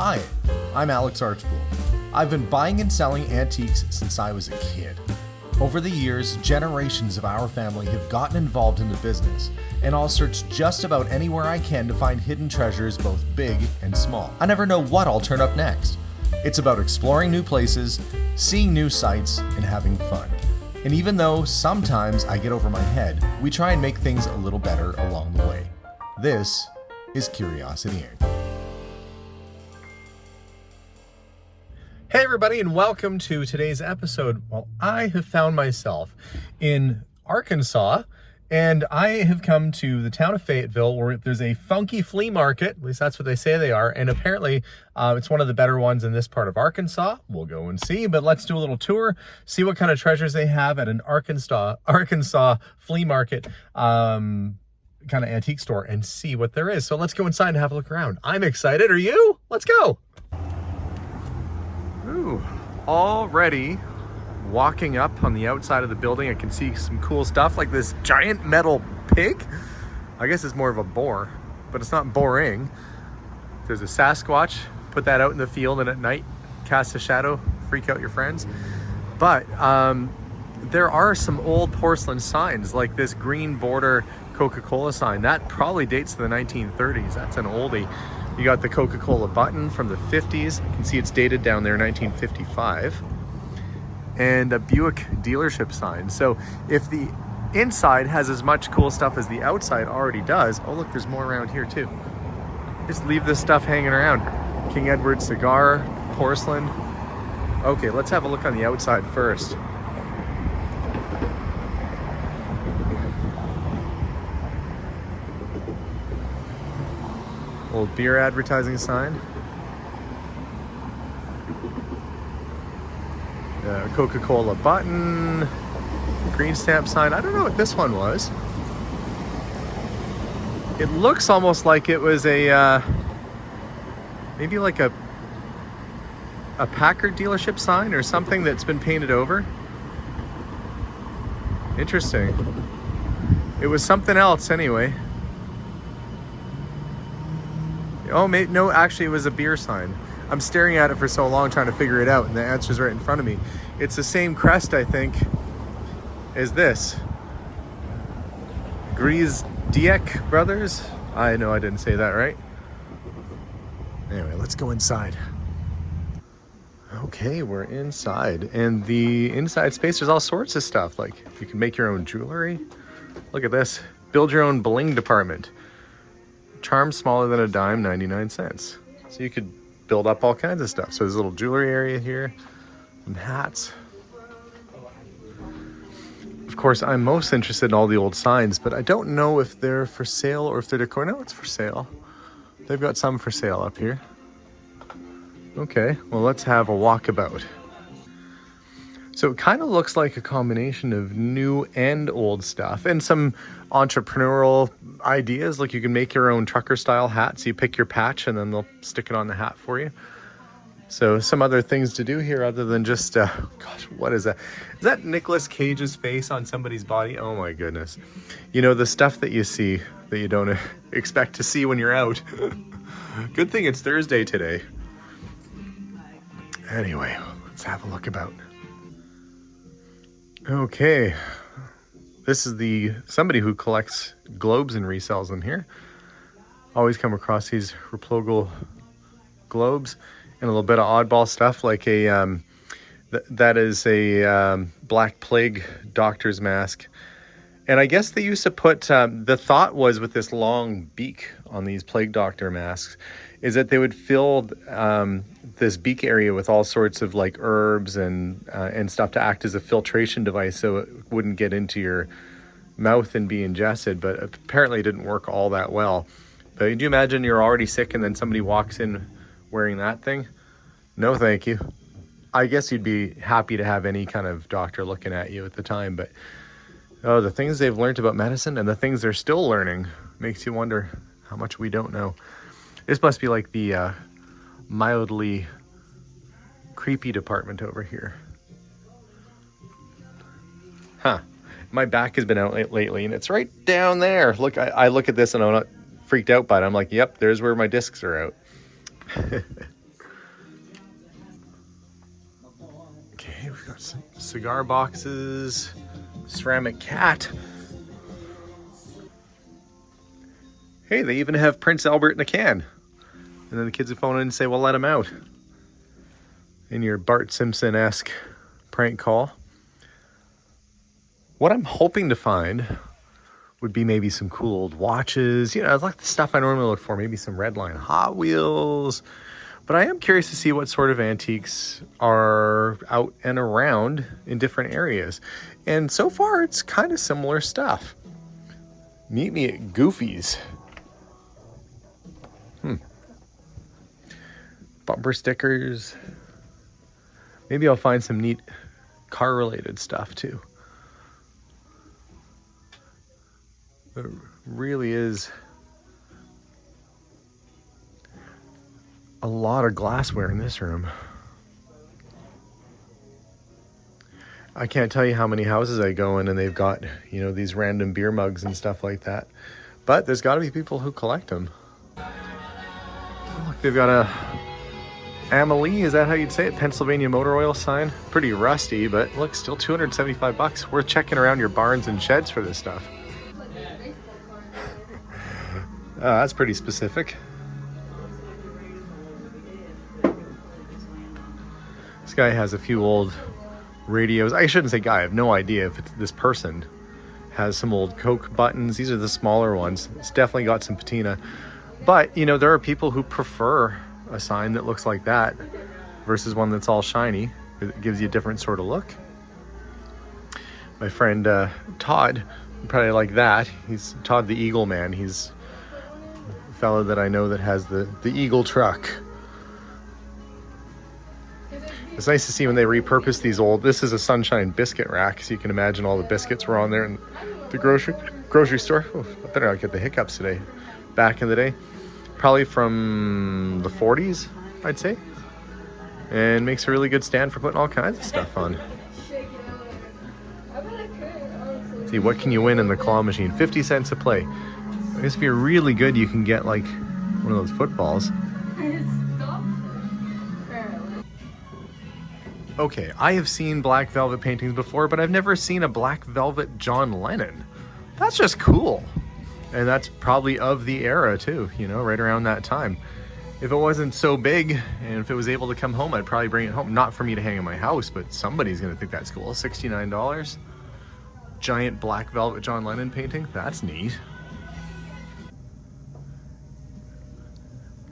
Hi, I'm Alex Archbold. I've been buying and selling antiques since I was a kid. Over the years, generations of our family have gotten involved in the business, and I'll search just about anywhere I can to find hidden treasures both big and small. I never know what I'll turn up next. It's about exploring new places, seeing new sights, and having fun. And even though sometimes I get over my head, we try and make things a little better along the way. This is Curiosity Inc. Hey everybody, and welcome to today's episode. Well, I have found myself in Arkansas, and I have come to the town of Fayetteville where there's a Funky Flea Market. At least that's what they say they are. And apparently it's one of the better ones in this part of Arkansas. We'll go and see, but let's do a little tour, see what kind of treasures they have at an Arkansas flea market kind of antique store and see what there is. So let's go inside and have a look around. I'm excited. Are you? Let's go. Ooh, already walking up on the outside of the building, I can see some cool stuff like this giant metal pig. I guess it's more of a boar, but it's not boring. There's a Sasquatch, put that out in the field and at night, cast a shadow, freak out your friends. But there are some old porcelain signs like this green border Coca-Cola sign. That probably dates to the 1930s. That's an oldie. You got the Coca-Cola button from the 50s. You can see it's dated down there 1955. And a Buick dealership sign. So if the inside has as much cool stuff as the outside already does, oh look, there's more around here too. Just leave this stuff hanging around. King Edward cigar, porcelain. Okay, let's have a look on the outside first. Old beer advertising sign. Coca-Cola button. Green stamp sign. I don't know what this one was. It looks almost like it was a maybe like a Packard dealership sign or something that's been painted over. Interesting. It was something else anyway. Oh, no, actually it was a beer sign. I'm staring at it for so long trying to figure it out, and the answer's right in front of me. It's the same crest, I think, as this. Gries Dieck Brothers? I know I didn't say that right. Anyway, let's go inside. Okay, we're inside. And the inside space, there's all sorts of stuff. Like, you can make your own jewelry. Look at this. Build your own bling department. Charm smaller than a dime, 99 cents. So you could build up all kinds of stuff. So there's a little jewelry area here, some hats. Of course, I'm most interested in all the old signs, but I don't know if they're for sale or if they're decor. No, it's for sale. They've got some for sale up here. Okay, well, let's have a walkabout. So it kind of looks like a combination of new and old stuff and some entrepreneurial ideas. Like you can make your own trucker style hats. You pick your patch and then they'll stick it on the hat for you. So some other things to do here other than just, gosh, what is that? Is that Nicolas Cage's face on somebody's body? Oh my goodness. You know, the stuff that you see that you don't expect to see when you're out. Good thing it's Thursday today. Anyway, let's have a look about. Okay, this is somebody who collects globes and resells them here. Always come across these Replogle globes and a little bit of oddball stuff like that is a Black Plague doctor's mask. And I guess they used to put, the thought was with this long beak on these plague doctor masks, is that they would fill this beak area with all sorts of like herbs and stuff to act as a filtration device so it wouldn't get into your mouth and be ingested, but apparently it didn't work all that well. But do you imagine you're already sick and then somebody walks in wearing that thing? No, thank you. I guess you'd be happy to have any kind of doctor looking at you at the time, but oh, the things they've learned about medicine and the things they're still learning makes you wonder how much we don't know. This must be like the mildly creepy department over here. Huh. My back has been out lately and it's right down there. Look, I look at this and I'm not freaked out by it. I'm like, yep, there's where my discs are out. Cigar boxes, ceramic cat. Hey, they even have Prince Albert in a can. And then the kids would phone in and say, well, let him out. In your Bart Simpson-esque prank call. What I'm hoping to find would be maybe some cool old watches. You know, I like the stuff I normally look for. Maybe some Redline Hot Wheels. But I am curious to see what sort of antiques are out and around in different areas. And so far, it's kind of similar stuff. Meet me at Goofy's. Bumper stickers. Maybe I'll find some neat car-related stuff too. It really is a lot of glassware in this room. I can't tell you how many houses I go in and they've got, you know, these random beer mugs and stuff like that. But there's got to be people who collect them. Look, they've got a Amalie, is that how you'd say it? Pennsylvania Motor Oil sign. Pretty rusty, but look, still $275. Worth checking around your barns and sheds for this stuff. That's pretty specific. This guy has a few old radios. I shouldn't say guy, I have no idea if it's this person. Has some old Coke buttons. These are the smaller ones. It's definitely got some patina. But, you know, there are people who prefer a sign that looks like that versus one that's all shiny. It gives you a different sort of look. My friend Todd, probably like that. He's Todd the Eagle Man. He's a fellow that I know that has the Eagle truck. It's nice to see when they repurpose these old, this is a Sunshine biscuit rack, so you can imagine all the biscuits were on there in the grocery store. Oh, I better not get the hiccups today. Back in the day. Probably from the 40s, I'd say. And makes a really good stand for putting all kinds of stuff on. See, what can you win in the claw machine? 50 cents a play. I guess if you're really good, you can get like one of those footballs. Okay, I have seen black velvet paintings before, but I've never seen a black velvet John Lennon. That's just cool. And that's probably of the era too, you know, right around that time. If it wasn't so big and if it was able to come home, I'd probably bring it home. Not for me to hang in my house, but somebody's gonna think that's cool. $69. Giant black velvet John Lennon painting. That's neat.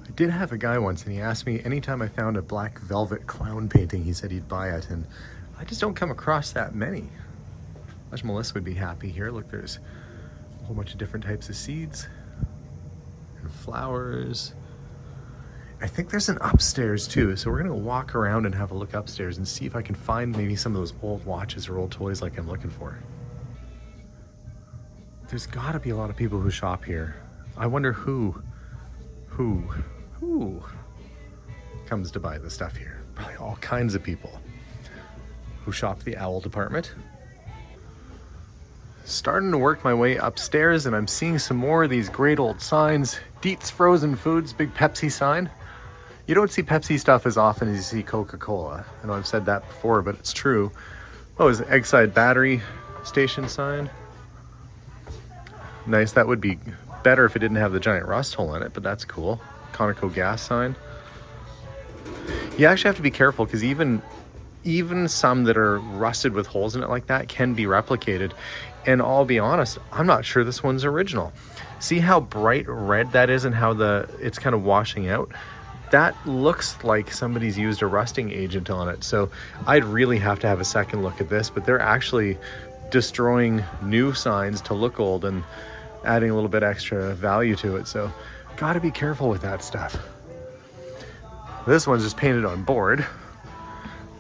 I did have a guy once and he asked me anytime I found a black velvet clown painting, he said he'd buy it. And I just don't come across that many. Much Melissa would be happy here. Look, there's a whole bunch of different types of seeds and flowers. I think there's an upstairs too, so we're gonna walk around and have a look upstairs and see if I can find maybe some of those old watches or old toys like I'm looking for. There's gotta be a lot of people who shop here. I wonder who comes to buy the stuff here. Probably all kinds of people who shop the owl department. Starting to work my way upstairs and I'm seeing some more of these great old signs. Dietz Frozen Foods, big Pepsi sign. You don't see Pepsi stuff as often as you see Coca-Cola. I know I've said that before, but it's true. Oh, is an Eggside Battery Station sign. Nice, that would be better if it didn't have the giant rust hole in it, but that's cool. Conoco gas sign. You actually have to be careful because even some that are rusted with holes in it like that can be replicated. And I'll be honest, I'm not sure this one's original. See how bright red that is and how it's kind of washing out? That looks like somebody's used a rusting agent on it. So I'd really have to have a second look at this, but they're actually destroying new signs to look old and adding a little bit extra value to it. So gotta be careful with that stuff. This one's just painted on board.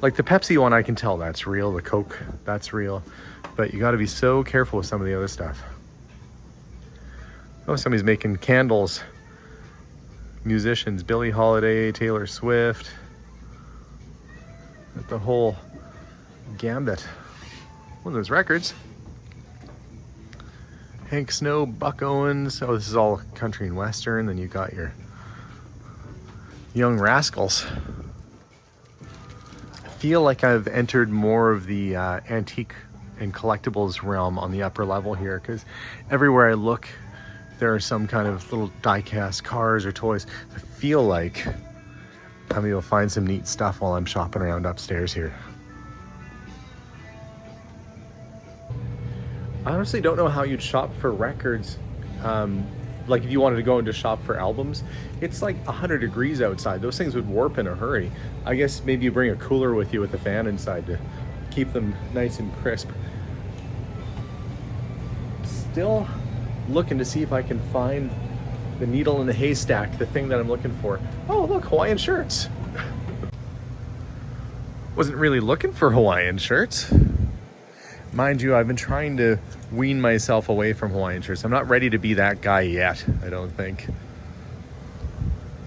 Like the Pepsi one, I can tell that's real. The Coke, that's real. But you got to be so careful with some of the other stuff. Oh, somebody's making candles. Musicians, Billie Holiday, Taylor Swift. The whole gambit. One of those records. Hank Snow, Buck Owens. Oh, this is all country and western. Then you got your Young Rascals. feel like I've entered more of the antique and collectibles realm on the upper level here, because everywhere I look, there are some kind of little die-cast cars or toys. I feel like I'm able to find some neat stuff while I'm shopping around upstairs here. I honestly don't know how you'd shop for records. Like if you wanted to go and just shop for albums, it's like 100 degrees outside. Those things would warp in a hurry. I guess maybe you bring a cooler with you with a fan inside to keep them nice and crisp. Still looking to see if I can find the needle in the haystack, the thing that I'm looking for. Oh, look, Hawaiian shirts. Wasn't really looking for Hawaiian shirts. Mind you, I've been trying to wean myself away from Hawaiian shirts. I'm not ready to be that guy yet, I don't think.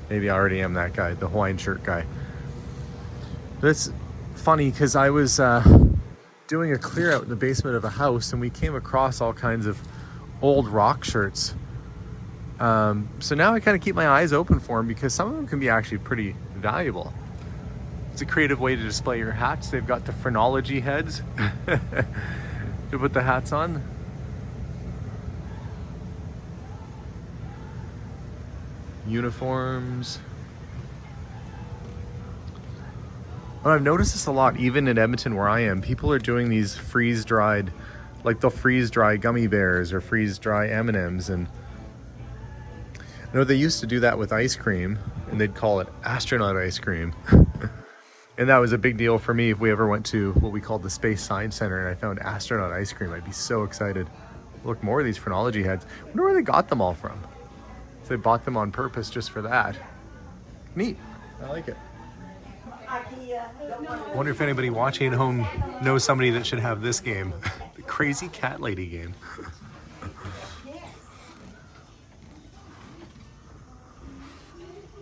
Maybe I already am that guy, the Hawaiian shirt guy. But it's funny because I was doing a clear out in the basement of a house and we came across all kinds of old rock shirts. So now I kind of keep my eyes open for them because some of them can be actually pretty valuable. It's a creative way to display your hats. They've got the phrenology heads to put the hats on. Uniforms. Well, I've noticed this a lot, even in Edmonton where I am. People are doing these freeze-dried, like they'll freeze-dry gummy bears or freeze-dry M&Ms. And I know they used to do that with ice cream, and they'd call it astronaut ice cream. And that was a big deal for me if we ever went to what we called the Space Science Center and I found astronaut ice cream. I'd be so excited. Look, more of these phrenology heads. I wonder where they got them all from. So they bought them on purpose just for that. Neat. I like it. I wonder if anybody watching at home knows somebody that should have this game. The Crazy Cat Lady game.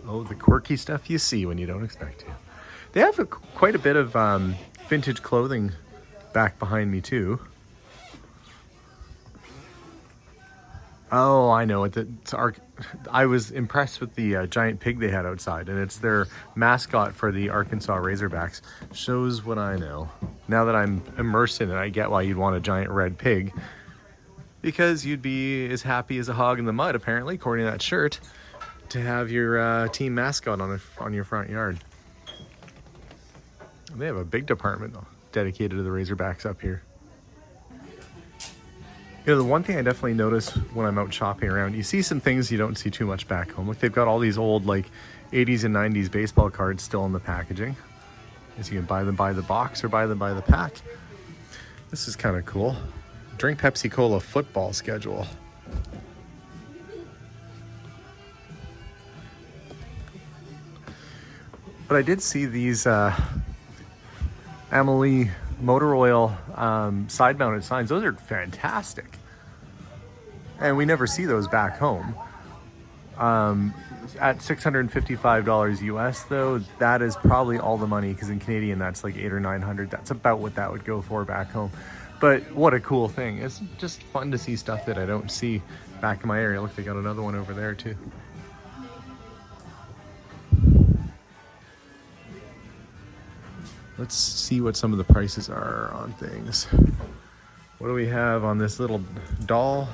Oh, the quirky stuff you see when you don't expect to. They have quite a bit of vintage clothing back behind me too. Oh, I know it. I was impressed with the giant pig they had outside, and it's their mascot for the Arkansas Razorbacks. Shows what I know. Now that I'm immersed in it, I get why you'd want a giant red pig, because you'd be as happy as a hog in the mud, apparently, according to that shirt, to have your team mascot on your front yard. They have a big department dedicated to the Razorbacks up here. You know, the one thing I definitely notice when I'm out shopping around, you see some things you don't see too much back home. Like they've got all these old like 80s and 90s baseball cards still in the packaging. As you can buy them by the box or buy them by the pack. This is kind of cool. Drink Pepsi Cola football schedule. But I did see these Amelie motor oil side mounted signs. Those are fantastic. And we never see those back home. At $655 US though, that is probably all the money, because in Canadian that's like $800 or $900. That's about what that would go for back home. But what a cool thing. It's just fun to see stuff that I don't see back in my area. Look, they got another one over there too. Let's see what some of the prices are on things. What do we have on this little doll?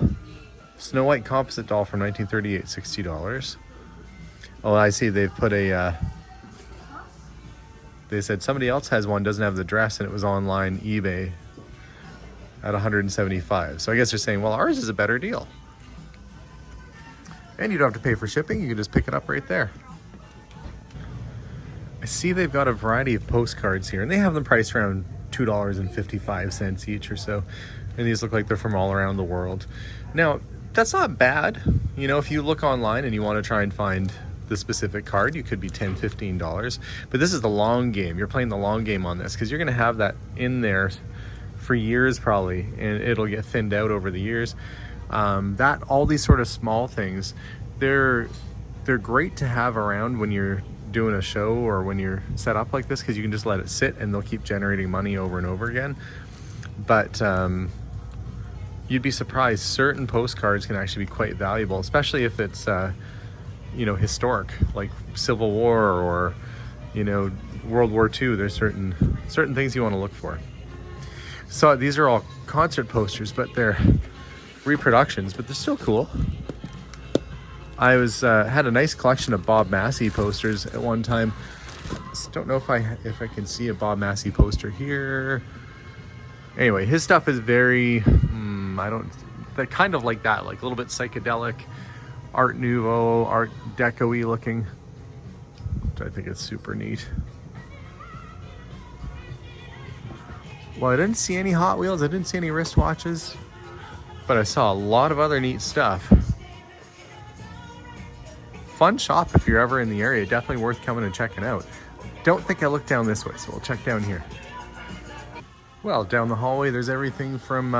Snow White composite doll from 1938, $60. Oh, I see they've put a, they said somebody else has one, doesn't have the dress, and it was online eBay at $175. So I guess they're saying, well, ours is a better deal. And you don't have to pay for shipping, you can just pick it up right there. I see they've got a variety of postcards here, and they have them priced around $2.55 each or so. And these look like they're from all around the world. Now, that's not bad. You know, if you look online and you want to try and find the specific card, you could be $10, $15. But this is the long game. You're playing the long game on this, because you're going to have that in there for years probably, and it'll get thinned out over the years. All these sort of small things, they're great to have around when you're doing a show or when you're set up like this, because you can just let it sit and they'll keep generating money over and over again. But you'd be surprised, certain postcards can actually be quite valuable, especially if it's you know, historic, like Civil War, or you know, World War II, there's certain things you want to look for. So these are all concert posters, but they're reproductions, but they're still cool. I had a nice collection of Bob Massey posters at one time. Just don't know if I can see a Bob Massey poster here. Anyway, his stuff is very they're kind of like that, like a little bit psychedelic, Art Nouveau, Art Deco-y looking, which I think is super neat. Well, I didn't see any Hot Wheels, I didn't see any wristwatches, but I saw a lot of other neat stuff. Fun shop if you're ever in the area, definitely worth coming and checking out. Don't think I looked down this way, so we'll check down here. Well, down the hallway, there's everything from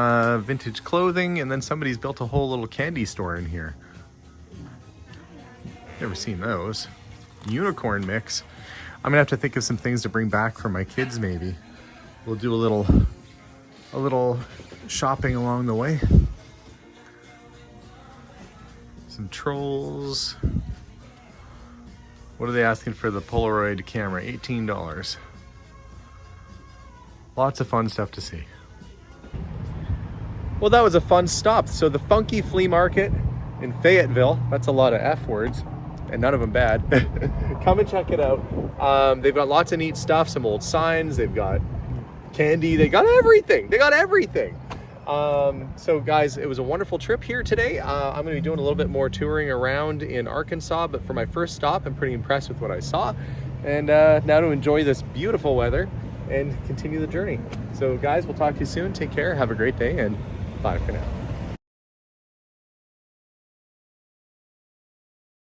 vintage clothing, and then somebody's built a whole little candy store in here. Never seen those. Unicorn mix. I'm gonna have to think of some things to bring back for my kids, maybe. We'll do a little shopping along the way. Some trolls. What are they asking for the Polaroid camera? $18. Lots of fun stuff to see. Well, that was a fun stop. So the Funky Flea Market in Fayetteville, that's a lot of F words, and none of them bad. Come and check it out. They've got lots of neat stuff, some old signs, they've got candy, they got everything. So guys, it was a wonderful trip here today. I'm gonna be doing a little bit more touring around in Arkansas, but for my first stop, I'm pretty impressed with what I saw. And now to enjoy this beautiful weather and continue the journey. So guys, we'll talk to you soon. Take care, have a great day, and bye for now.